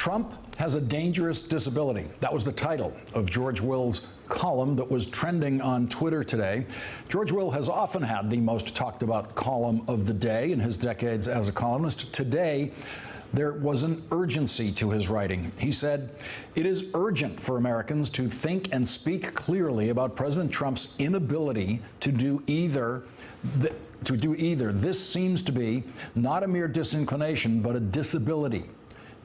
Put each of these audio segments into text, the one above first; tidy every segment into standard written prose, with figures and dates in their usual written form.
Trump has a dangerous disability. That was the title of George WILL's column that was trending on Twitter today. George WILL has often had the most talked about column of the day in his decades as a columnist. Today, there was an urgency to his writing. He said, "It is urgent for Americans to think and speak clearly about President Trump's inability to do either. This seems to be not a mere disinclination, but a disability.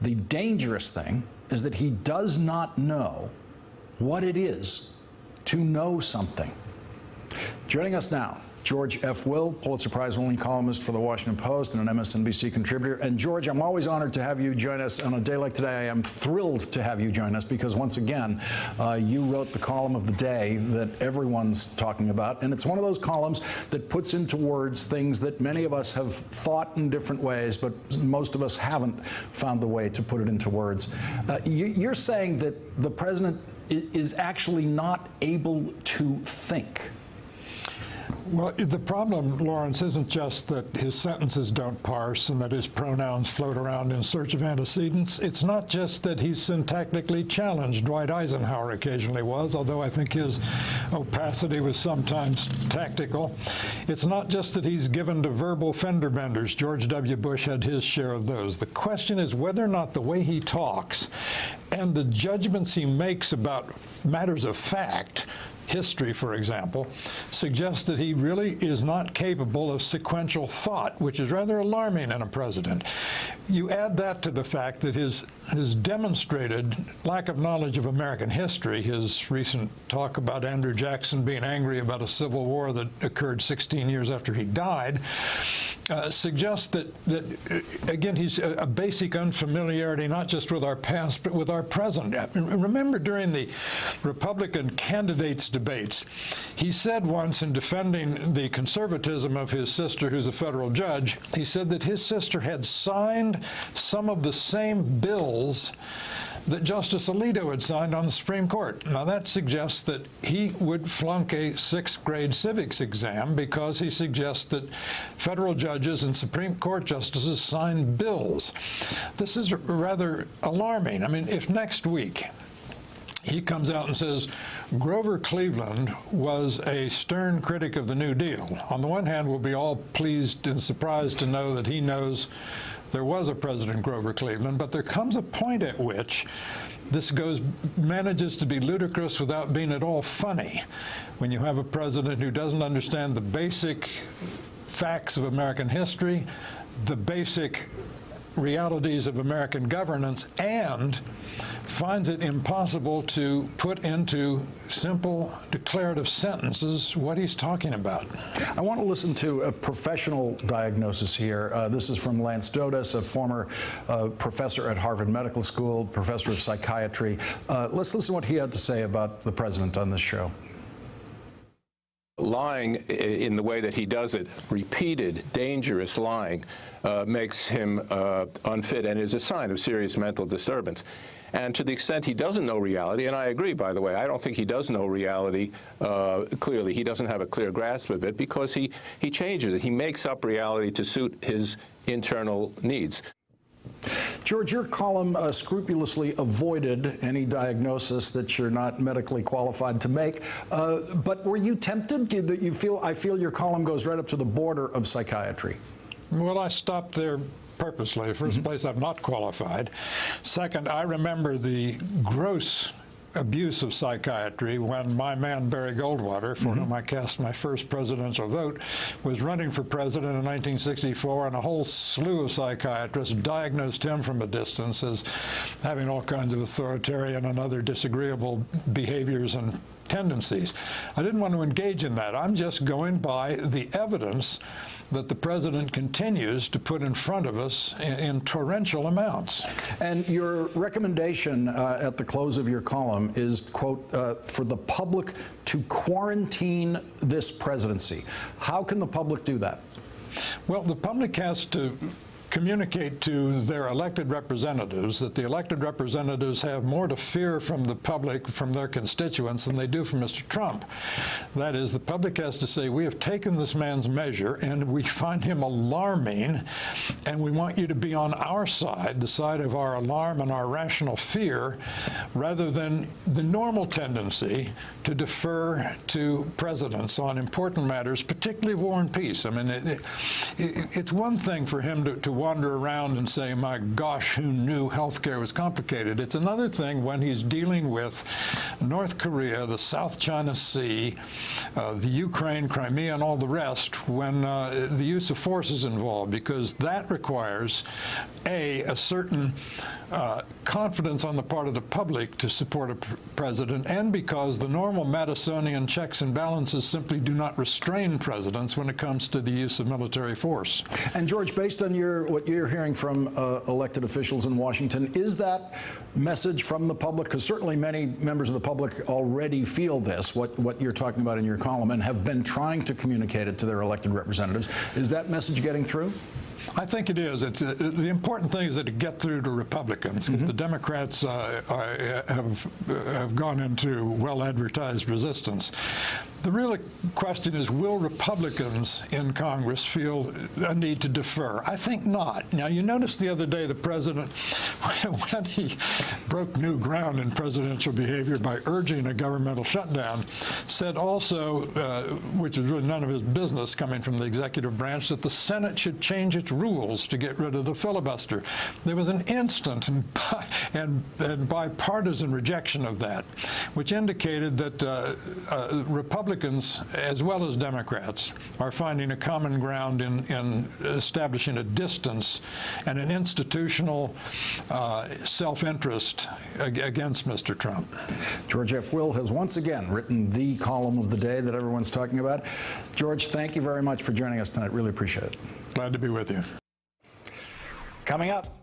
The dangerous thing is that he does not know what it is to know something." Joining us now, George F. Will, Pulitzer Prize-winning columnist for The Washington Post and an MSNBC contributor. And George, I'm always honored to have you join us on a day like today. I am thrilled to have you join us because, once again, you wrote the column of the day that everyone's talking about. And it's one of those columns that puts into words things that many of us have thought in different ways, but most of us haven't found the way to put it into words. You're saying that the president is actually not able to think. Well, the problem, Lawrence, isn't just that his sentences don't parse and that his pronouns float around in search of antecedents. It's not just that he's syntactically challenged. Dwight Eisenhower occasionally was, although I think his opacity was sometimes tactical. It's not just that he's given to verbal fender benders. George W. Bush had his share of those. The question is whether or not the way he talks and the judgments he makes about matters of fact, history, for example, suggests that he really is not capable of sequential thought, which is rather alarming in a president. You add that to the fact that his demonstrated lack of knowledge of American history, his recent talk about Andrew Jackson being angry about a civil war that occurred 16 years after he died, suggests that again, he's a basic unfamiliarity not just with our past, but with our present. Remember, during the Republican candidates' debates, he said once, in defending the conservatism of his sister, who's a federal judge, he said that his sister had signed some of the same bills that Justice Alito had signed on the Supreme Court. Now, that suggests that he would flunk a 6th grade civics exam because he suggests that federal judges and Supreme Court justices sign bills. This is rather alarming. I mean, if next week he comes out and says Grover Cleveland was a stern critic of the New Deal, on the one hand, we'll be all pleased and surprised to know that he knows there was a President Grover Cleveland, but there comes a point at which this manages to be ludicrous without being at all funny. When you have a president who doesn't understand the basic facts of American history, the basic realities of American governance, and finds it impossible to put into simple declarative sentences what he's talking about. I want to listen to a professional diagnosis here. This is from Lance Dodas, a former professor at Harvard Medical School, professor of psychiatry. Let's listen to what he had to say about the president on this show. Lying in the way that he does it, repeated, dangerous lying, makes him unfit and is a sign of serious mental disturbance. And to the extent he doesn't know reality, and I agree, by the way, I don't think he does know reality clearly. He doesn't have a clear grasp of it because he changes it. He makes up reality to suit his internal needs. George, your column scrupulously avoided any diagnosis that you're not medically qualified to make. But were you tempted? I feel your column goes right up to the border of psychiatry. Well, I stopped there purposely. First place, I'm not qualified. Second, I remember the gross abuse of psychiatry when my man Barry Goldwater, for whom I cast my first presidential vote, was running for president in 1964, and a whole slew of psychiatrists diagnosed him from a distance as having all kinds of authoritarian and other disagreeable behaviors and tendencies. I didn't want to engage in that. I'm just going by the evidence that the president continues to put in front of us in torrential amounts. And your recommendation at the close of your column is, quote, for the public to quarantine this presidency. How can the public do that? Well, the public has to communicate to their elected representatives that the elected representatives have more to fear from the public, from their constituents, than they do from Mr. Trump. That is, the public has to say, we have taken this man's measure and we find him alarming, and we want you to be on our side, the side of our alarm and our rational fear, rather than the normal tendency to defer to presidents on important matters, particularly war and peace. I mean, it's one thing for him to wander around and say, my gosh, who knew healthcare was complicated? It's another thing when he's dealing with North Korea, the South China Sea, the Ukraine, Crimea, and all the rest, when the use of force is involved, because that requires, a certain confidence on the part of the public to support a president, and because the normal Madisonian checks and balances simply do not restrain presidents when it comes to the use of military force. And George, based on what you're hearing from elected officials in Washington, is that message from the public? Because certainly many members of the public already feel this, what you're talking about in your column, and have been trying to communicate it to their elected representatives. Is that message getting through? I think it is. The important thing is that it get through to Republicans, because the Democrats have gone into well-advertised resistance. The real question is, will Republicans in Congress feel a need to defer? I think not. Now, you noticed the other day the president, when he broke new ground in presidential behavior by urging a governmental shutdown, said also, which is really none of his business coming from the executive branch, that the Senate should change its rules to get rid of the filibuster. There was an instant and bipartisan rejection of that, which indicated that Republicans, as well as Democrats, are finding a common ground in establishing a distance and an institutional self-interest against Mr. Trump. George F. Will has once again written the column of the day that everyone's talking about. George, thank you very much for joining us tonight. Really appreciate it. Glad to be with you. Coming up.